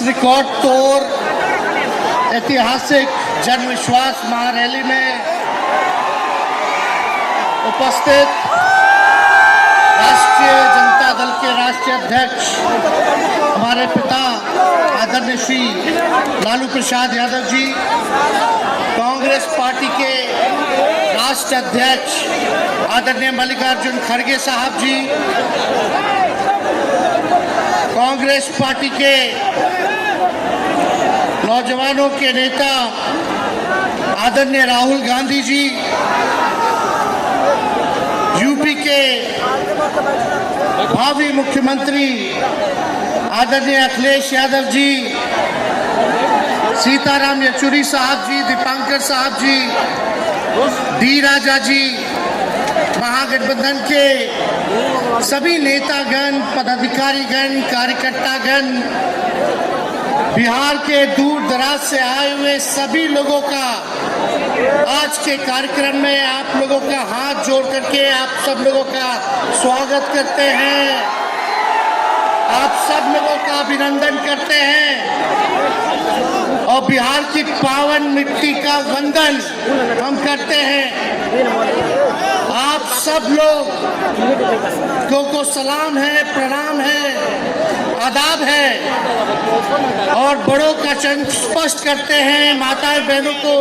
Record तोड़ ऐतिहासिक जन विश्वास महारैली में उपस्थित राष्ट्रीय जनता दल के राष्ट्रीय अध्यक्ष हमारे पिता आदरणीय श्री लालू प्रसाद यादव जी, कांग्रेस पार्टी के राष्ट्रीय अध्यक्ष आदरणीय मल्लिकार्जुन खड़गे साहब जी, कांग्रेस पार्टी के नौजवानों के नेता आदरणीय राहुल गांधी जी, यूपी के भावी मुख्यमंत्री आदरणीय अखिलेश यादव जी, सीताराम येचुरी साहब जी, दीपांकर साहब जी, डी राजा जी, महागठबंधन के सभी नेतागण, पदाधिकारीगण, कार्यकर्तागण, बिहार के दूर दराज से आए हुए सभी लोगों का आज के कार्यक्रम में आप लोगों का हाथ जोड़ करके आप सब लोगों का स्वागत करते हैं, आप सब लोगों का अभिनंदन करते हैं और बिहार की पावन मिट्टी का वंदन हम करते हैं। आप सब लोग को सलाम है, प्रणाम है, आदाब है और बड़ों का चरण स्पर्श करते हैं, माताएं बहनों को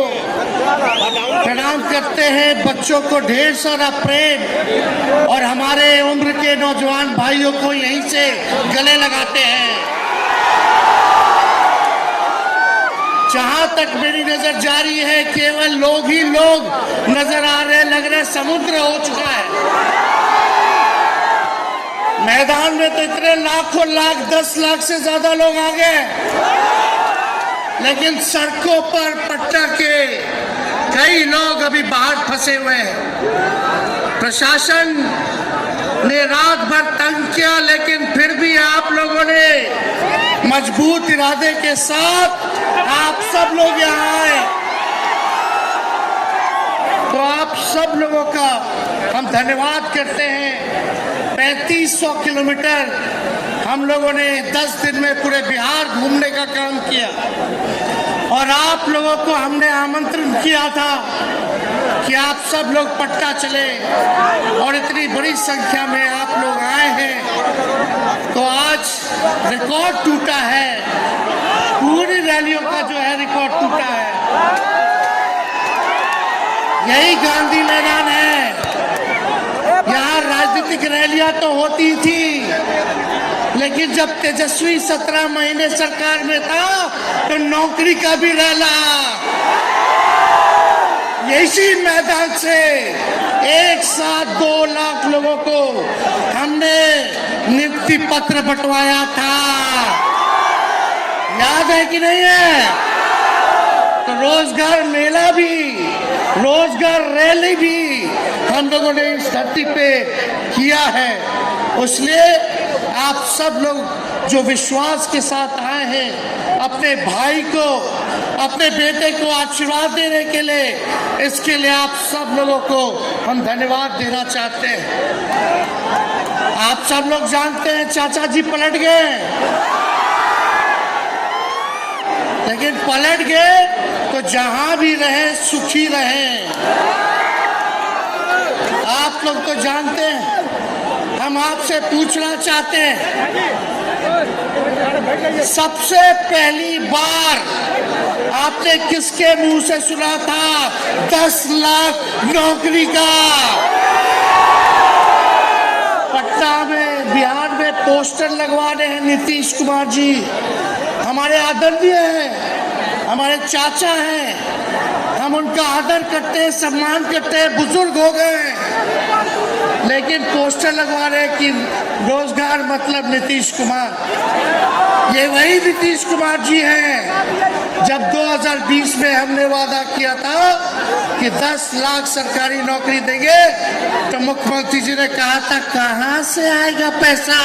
प्रणाम करते हैं, बच्चों को ढेर सारा प्रेम और हमारे उम्र के नौजवान भाइयों को यहीं से गले लगाते हैं। जहां तक मेरी नजर जारी है केवल लोग ही लोग नजर आ रहे, लग रहे समुद्र हो चुका है। मैदान में तो इतने लाखों लाख 10 लाख से ज्यादा लोग आ गए, लेकिन सड़कों पर पटना के कई लोग अभी बाहर फंसे हुए हैं। प्रशासन ने रात भर तंग किया, लेकिन फिर भी आप लोगों ने मजबूत इरादे के साथ आप सब लोग यहाँ आए, तो आप सब लोगों का हम धन्यवाद करते हैं। 3500 किलोमीटर हम लोगों ने 10 दिन में पूरे बिहार घूमने का काम किया और आप लोगों को हमने आमंत्रण किया था कि आप सब लोग पटना चले और इतनी बड़ी संख्या में आप लोग आए हैं, तो आज रिकॉर्ड टूटा है, पूरी रैलियों का जो है रिकॉर्ड टूटा है। यही गांधी मैदान है, यहाँ राजनीतिक रैलियां तो होती थी, लेकिन जब तेजस्वी 17 महीने सरकार में था तो नौकरी का भी रैला इसी मैदान से एक साथ 2 लाख लोगों को हमने नियुक्ति पत्र बंटवाया था, याद है कि नहीं है? तो रोजगार मेला भी, रोजगार रैली भी हम लोगों ने इस धरती पे किया है। इसलिए आप सब लोग जो विश्वास के साथ आए हैं अपने भाई को, अपने बेटे को आशीर्वाद देने के लिए, इसके लिए आप सब लोगों को हम धन्यवाद देना चाहते हैं। आप सब लोग जानते हैं चाचा जी पलट गए, लेकिन पलट गए तो जहां भी रहे सुखी रहे। आप लोग तो जानते हैं, हम आपसे पूछना चाहते हैं, सबसे पहली बार आपने किसके मुंह से सुना था 10 लाख नौकरी का? पटना में, बिहार में पोस्टर लगवा रहे हैं नीतीश कुमार जी, हमारे आदरणीय हैं, हमारे चाचा हैं, हम उनका आदर करते हैं, सम्मान करते हैं, बुजुर्ग हो गए, लेकिन पोस्टर लगवा रहे हैं कि रोजगार मतलब नीतीश कुमार। ये वही नीतीश कुमार जी हैं जब 2020 में हमने वादा किया था कि 10 लाख सरकारी नौकरी देंगे, तो मुख्यमंत्री जी ने कहा था कहां से आएगा पैसा,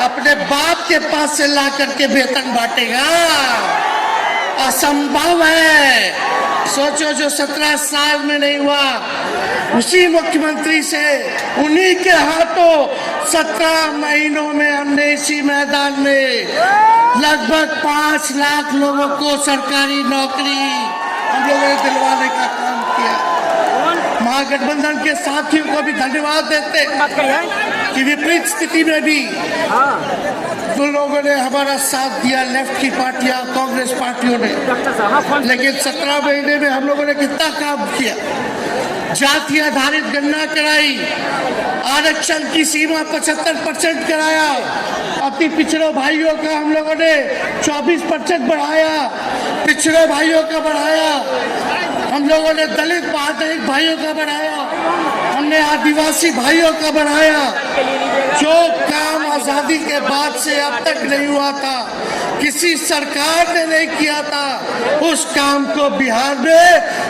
अपने बाप के पास से ला करके वेतन बांटेगा, असंभव है। सोचो, जो 17 साल में नहीं हुआ, उसी मुख्यमंत्री से उन्हीं के हाथों 17 महीनों में हमने इसी मैदान में लगभग 5 लाख लोगों को सरकारी नौकरी हम लोगों ने दिलवाने का काम किया। महागठबंधन के साथियों को भी धन्यवाद देते कि विपरीत स्थिति में भी उन लोगों ने हमारा साथ दिया, लेफ्ट की पार्टियां, कांग्रेस पार्टियों ने। लेकिन 17 महीने में हम लोगों ने कितना काम किया। जाति आधारित गणना कराई, आरक्षण की सीमा 75% कराया, अति पिछड़ों भाइयों का हम लोगों ने 24% बढ़ाया, पिछड़े भाइयों का बढ़ाया, हम लोगों ने दलित माध्यमिक भाइयों का बढ़ाया, हमने आदिवासी भाइयों का बढ़ाया। जो काम आजादी के बाद से अब तक नहीं हुआ था, किसी सरकार ने नहीं किया था, उस काम को बिहार में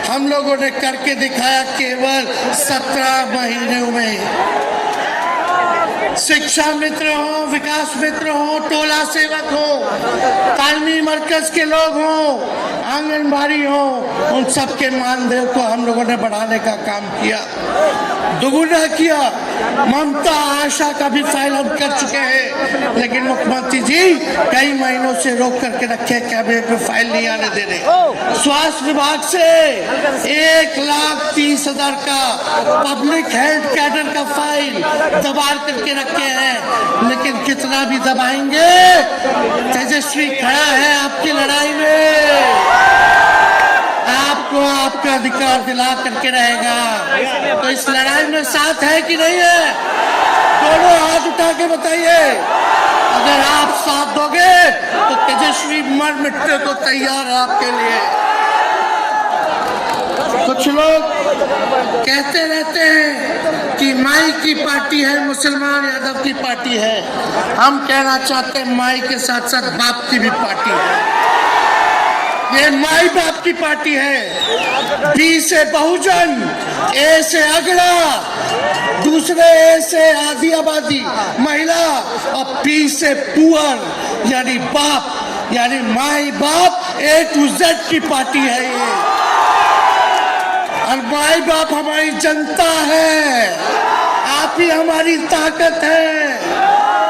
हम लोगों ने करके दिखाया केवल 17 महीनों में। शिक्षा मित्र हो, विकास मित्र हो, टोला सेवक हो, तालीमी मरकज के लोग हो, आंगनबाड़ी हो, उन सबके मानदेय को हम लोगों ने बढ़ाने का काम किया, दोगुना किया। ममता आशा का भी फाइल हम कर चुके हैं, लेकिन मुख्यमंत्री जी कई महीनों से रोक करके रखे, कैबिनेट में फाइल नहीं आने दे रहे। स्वास्थ्य विभाग से 1,30,000 का पब्लिक हेल्थ कैडर का फाइल दबा करके रखे हैं, लेकिन कितना भी दबाएंगे, तेजस्वी खड़ा है आपकी लड़ाई में, आपको आपका अधिकार दिला करके रहेगा। तो इस लड़ाई में साथ है कि नहीं है? दोनों हाथ उठा के बताइए। अगर आप साथ दोगे तो तेजस्वी मर मिटने को तैयार है आपके लिए। कुछ लोग कहते रहते हैं कि माई की पार्टी है, मुसलमान यादव की पार्टी है। हम कहना चाहते हैं माई के साथ साथ बाप की भी पार्टी है। ये माई बाप की पार्टी है। बी से बहुजन, ए से अगड़ा, दूसरे ए से आधी आबादी महिला, और पी से पुअर यानी बाप, यानी माई बाप, A to Z की पार्टी है ये। और माई बाप हमारी जनता है, आप ही हमारी ताकत है,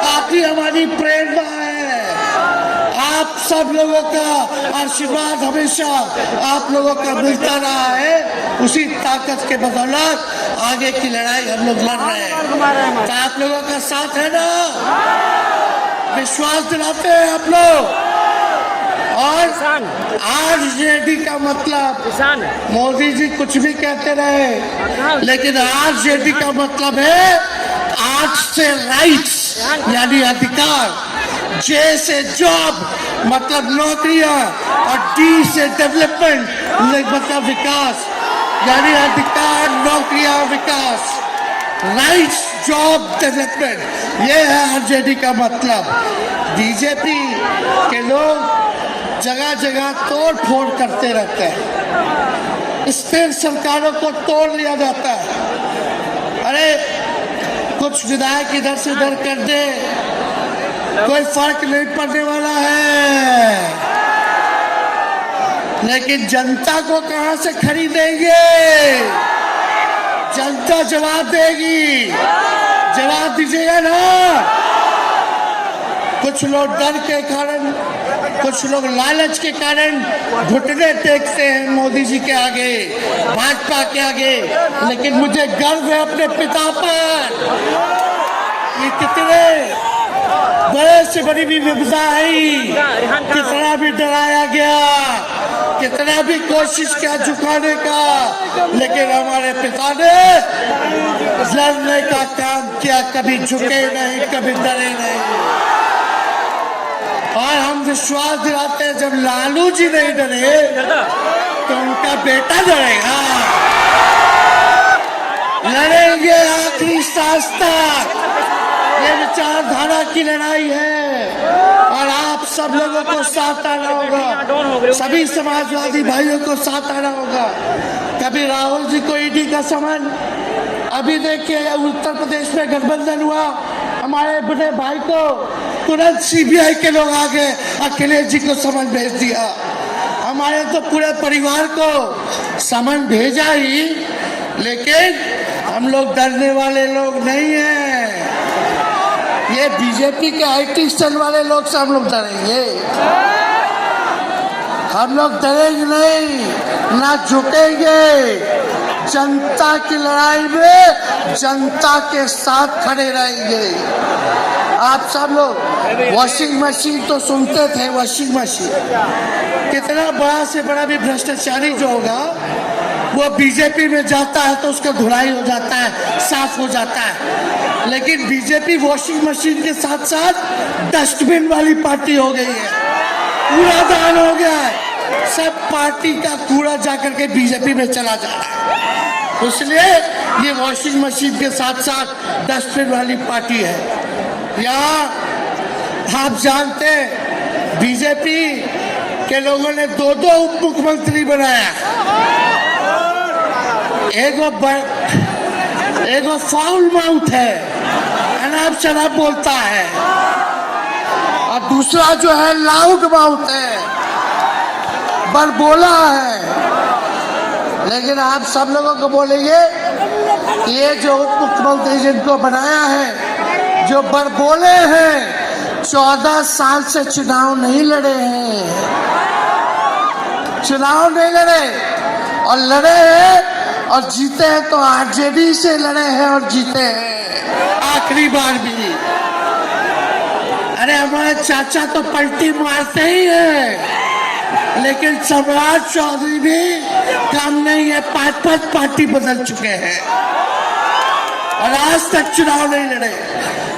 आप ही हमारी प्रेरणा है। आप सब लोगों का आशीर्वाद हमेशा आप लोगों का मिलता रहा है। उसी ताकत के बदौलत आगे की लड़ाई हम लोग लड़ रहे हैं। तो आप लोगों का साथ है ना? विश्वास दिलाते हैं आप लोग। और आरजेडी का मतलब, मोदी जी कुछ भी कहते रहे, लेकिन आरजेडी का मतलब है आर से राइट्स यानी अधिकार, जे से जॉब मतलब नौकरियां, और डी से डेवलपमेंट मतलब विकास, यानी अधिकार, नौकरियां, विकास, राइट्स, जॉब, डेवलपमेंट, ये है आरजेडी का मतलब। बीजेपी के लोग जगह जगह तोड़ फोड़ करते रहते हैं, स्थिर सरकारों को तोड़ लिया जाता है। अरे कुछ विधायक इधर से उधर कर दे, कोई फर्क नहीं पड़ने वाला है, लेकिन जनता को कहां से खरीदेंगे? जनता जवाब देगी, जवाब दीजिएगा ना। कुछ लोग डर के कारण, कुछ लोग लालच के कारण घुटने टेकते हैं मोदी जी के आगे, भाजपा के आगे, लेकिन मुझे गर्व है अपने पिता पर। ये कितने बड़े से बड़ी भी विपदा आई, कितना भी डराया गया, कितना भी कोशिश किया झुकाने का, लेकिन हमारे पिता ने लड़ने का काम किया, कभी झुके नहीं, कभी डरे नहीं। और हम विश्वास दिलाते हैं जब लालू जी नहीं डरे तो उनका बेटा डरेगा। लड़ेंगे आखिरी सांस तक। ये विचारधारा की लड़ाई है और आप सब लोगों को साथ आना होगा, सभी समाजवादी भाइयों को साथ आना होगा। कभी राहुल जी को ईडी का समन, अभी देखिए उत्तर प्रदेश में गठबंधन हुआ, हमारे बड़े भाई को तुरंत सीबीआई के लोग आ गए, अखिलेश जी को समन भेज दिया। हमारे तो पूरे परिवार को समन भेजा ही, लेकिन हम लोग डरने वाले लोग नहीं हैं। ये बीजेपी के IT सेल वाले लोग से हम लोग डरेंगे? हम लोग डरेंगे नहीं, ना झुकेंगे। जनता की लड़ाई में जनता के साथ खड़े रहेंगे। आप सब लोग वॉशिंग मशीन तो सुनते थे, वॉशिंग मशीन कितना बड़ा से बड़ा भी भ्रष्टाचारी जो होगा वो बीजेपी में जाता है तो उसका धुलाई हो जाता है, साफ हो जाता है। लेकिन बीजेपी वॉशिंग मशीन के साथ साथ डस्टबिन वाली पार्टी हो गई है, कूड़ादान हो गया है। सब पार्टी का कूड़ा जाकर के बीजेपी में चला जा रहा है, इसलिए ये वॉशिंग मशीन के साथ साथ डस्टबिन वाली पार्टी है। यहाँ आप जानते हैं बीजेपी के लोगों ने दो उप मुख्यमंत्री बनाया। एगो फाउल माउथ है, अनाप शनाप बोलता है, और दूसरा जो है लाउड माउथ है, बड़बोला है। लेकिन आप सब लोगों को बोलेंगे ये जो उप मुख्यमंत्री जिनको बनाया है, जो बड़बोले हैं, 14 साल से चुनाव नहीं लड़े हैं, चुनाव नहीं लड़े, और लड़े हैं और जीते हैं तो RJD से लड़े हैं और जीते हैं आखिरी बार भी। अरे हमारे चाचा तो पलटी मारते ही हैं, लेकिन सम्राट चौधरी भी काम नहीं है, 5 पार्टी बदल चुके हैं और आज तक चुनाव नहीं लड़े।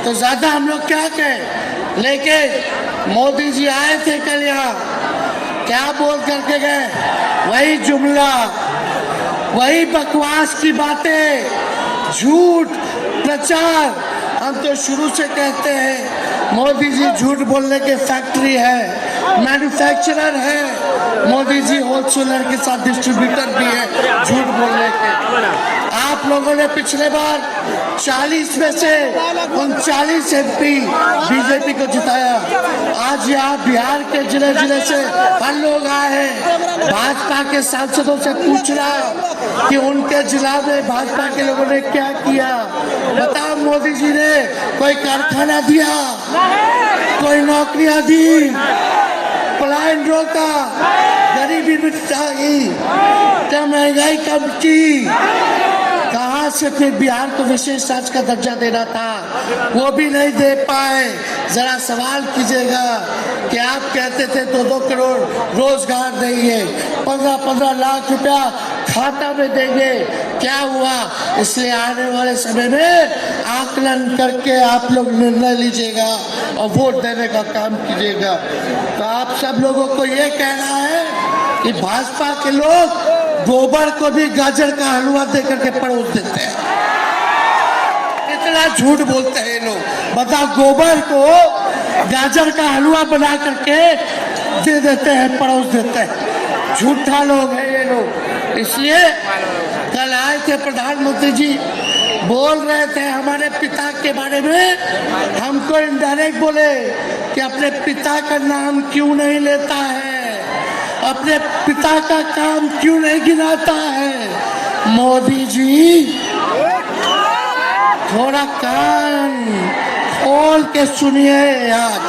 तो ज्यादा हम लोग क्या कहें। लेकिन मोदी जी आए थे कल यहाँ, क्या बोल करके गए? वही जुमला, वही बकवास की बातें, झूठ प्रचार। हम तो शुरू से कहते हैं मोदी जी झूठ बोलने के फैक्ट्री है, मैन्युफैक्चरर है। मोदी जी होलसेलर के साथ डिस्ट्रीब्यूटर भी है झूठ बोलने के। आप लोगों ने पिछले बार 40 में से 39 MP बीजेपी को जिताया। आज यहाँ बिहार के जिले जिले से हर लोग आए हैं, भाजपा के सांसदों से पूछ रहा कि उनके जिला में भाजपा के लोगों ने क्या किया। बताओ, मोदी जी ने कोई कारखाना दिया, कोई नौकरियां दी, पलायन रोका, गरीबी मिटाई, क्या महंगाई कम की? कहाँ से फिर बिहार को विशेष राज्य का दर्जा देना था, वो भी नहीं दे पाए। जरा सवाल कीजिएगा कि आप कहते थे 2-2 करोड़ रोजगार देंगे, 15-15 लाख रुपया खाता में देंगे, क्या हुआ? इसलिए आने वाले समय में आकलन करके आप लोग निर्णय लीजिएगा और वोट देने का काम कीजिएगा। तो आप सब लोगों को ये कहना है कि भाजपा के लोग गोबर को भी गाजर का हलवा देकर के परोस देते हैं। इतना झूठ बोलते हैं लोग। बताओ, गोबर को गाजर का हलवा बना करके दे देते हैं, परोस देते हैं। झूठा लोग हैं ये लोग। इसलिए कल आए थे प्रधानमंत्री जी, बोल रहे थे हमारे पिता के बारे में, हमको इनडायरेक्ट बोले कि अपने पिता का नाम क्यों नहीं लेता है, अपने पिता का काम क्यों नहीं गिनाता है। मोदी जी थोड़ा कान खोल के सुनिए। आज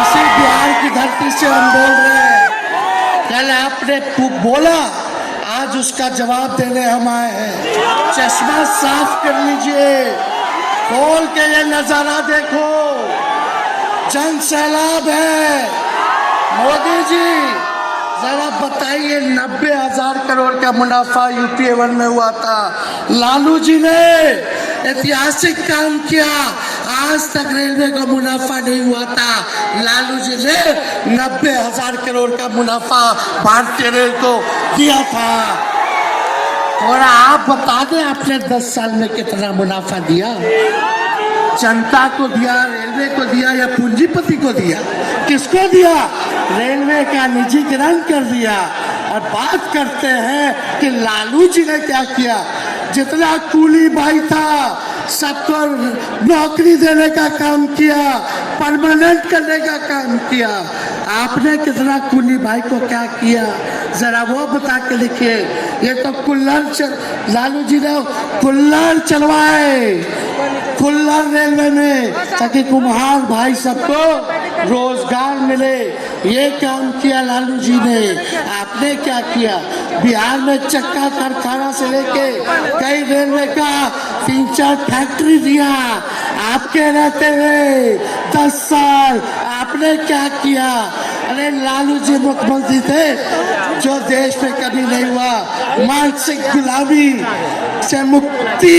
इसी बिहार की धरती से हम बोल रहे हैं। कल आपने बोला, आज उसका जवाब देने हम आए हैं। चश्मा साफ कर लीजिए, खोल के ये नजारा देखो, जन सैलाब है। मोदी जी जरा बताइए, 90,000 करोड़ का मुनाफा UPA 1 में हुआ था। लालू जी ने ऐतिहासिक काम किया, आज तक रेलवे का मुनाफा नहीं हुआ था। लालू जी ने 90,000 करोड़ का मुनाफा भारतीय रेल को दिया था। और आप बता दें आपने 10 साल में कितना मुनाफा दिया? जनता को दिया, रेलवे को दिया या पूंजीपति को दिया? किसको दिया? रेलवे का निजीकरण कर दिया। और बात करते हैं कि लालू जी ने क्या किया। जितना कूली भाई था सबको नौकरी देने का काम किया, परमानेंट करने का काम किया। आपने कितना कूली भाई को क्या किया, जरा वो बता के लिखिए। ये तो लालू जी ने कुल्लड़ चलवाए, खुल्लर रेलवे में, ताकि कुम्हार भाई सबको रोजगार मिले। ये काम किया लालू जी ने। आपने क्या किया? बिहार में चक्का कारखाना से लेके कई रेलवे का 3-4 फैक्ट्री दिया आपके रहते हुए 10 साल। आपने क्या किया? अरे लालू जी मुख्यमंत्री थे जो देश में कभी नहीं हुआ। मानसिक गुलामी से मुक्ति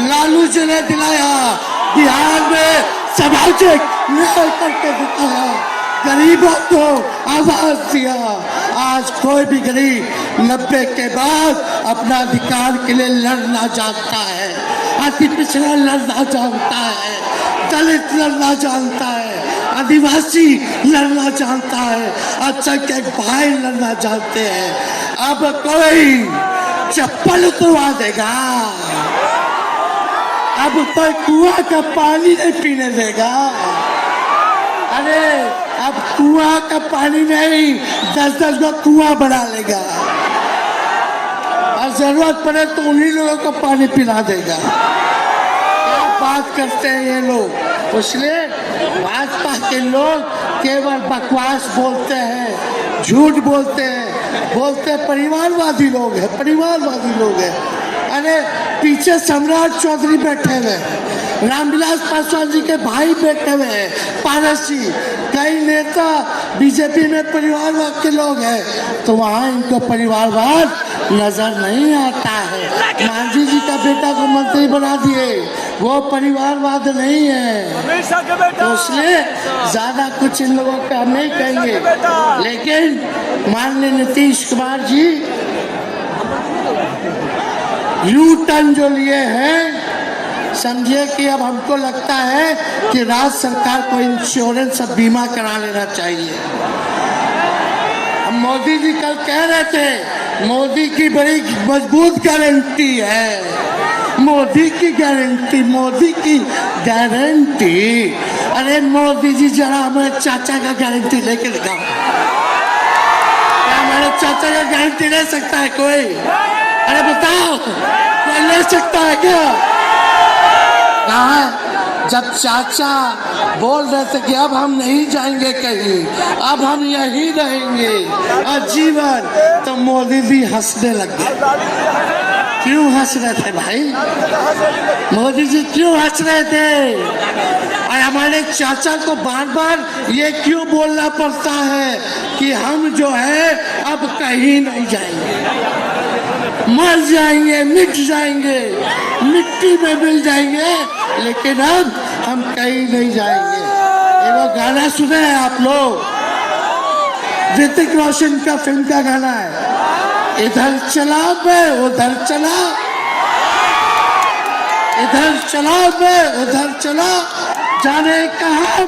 लालू जी ने दिलाया। बिहार में सामाजिक न्याय करके दिखाया, गरीबों को आवाज दिया। आज कोई भी गरीब 90 के बाद अपना अधिकार के लिए लड़ना जानता है, अति पिछड़ा लड़ना जानता है, दलित लड़ना जानता है, आदिवासी लड़ना जानता है, अल्पसंख्यक भाई लड़ना जानते हैं। अब कोई चप्पल उतरवा देगा, अब कोई कुआं का पानी नहीं पीने देगा। अरे अब कुआं का पानी नहीं, 10-10 को कुआं बना लेगा और जरूरत पड़े तो उन्हीं लोगों को पानी पिला देगा। क्या बात करते हैं ये लोग। इसलिए भाजपा के लोग केवल बकवास बोलते हैं, झूठ बोलते हैं, बोलते परिवारवादी लोग हैं, परिवारवादी लोग हैं। अरे पीछे सम्राट चौधरी बैठे हुए, रामविलास पासवान जी के भाई बैठे हुए हैं, पारस जी, कई नेता बीजेपी में परिवारवाद के लोग हैं, तो वहाँ इनको परिवारवाद नजर नहीं आता है। मांझी जी का बेटा को मंत्री बना दिए, वो परिवारवाद नहीं है। तो इसलिए ज्यादा कुछ इन लोगों का हम नहीं कहेंगे, लेकिन माननीय नीतीश कुमार जी यू टर्न जो लिए हैं, समझिए कि अब हमको लगता है कि राज्य सरकार को इंश्योरेंस और बीमा करा लेना चाहिए। मोदी जी कल कह रहे थे मोदी की बड़ी मजबूत गारंटी है, मोदी की गारंटी, मोदी की गारंटी। अरे मोदी जी जरा हमारे चाचा का गारंटी लेके दिखाओ। क्या हमारे चाचा का गारंटी ले सकता है कोई? अरे बताओ, कोई ले सकता है क्या? कहा जब चाचा बोल रहे थे कि अब हम नहीं जाएंगे कहीं, अब हम यहीं रहेंगे आजीवन, तो मोदी जी हंसने लग गए। क्यों हंस रहे थे भाई? मोदी जी क्यों हंस रहे थे? और हमारे चाचा को बार बार ये क्यों बोलना पड़ता है कि हम जो है अब कहीं नहीं जाएंगे, मर जाएंगे, मिट जाएंगे, मिट्टी में मिल जाएंगे, लेकिन अब हम कहीं नहीं जाएंगे। ये वो गाना सुने हैं आप लोग, ऋतिक रोशन का फिल्म का गाना है, इधर चला मैं उधर चला, इधर चला मैं उधर चला, जाने कहाँ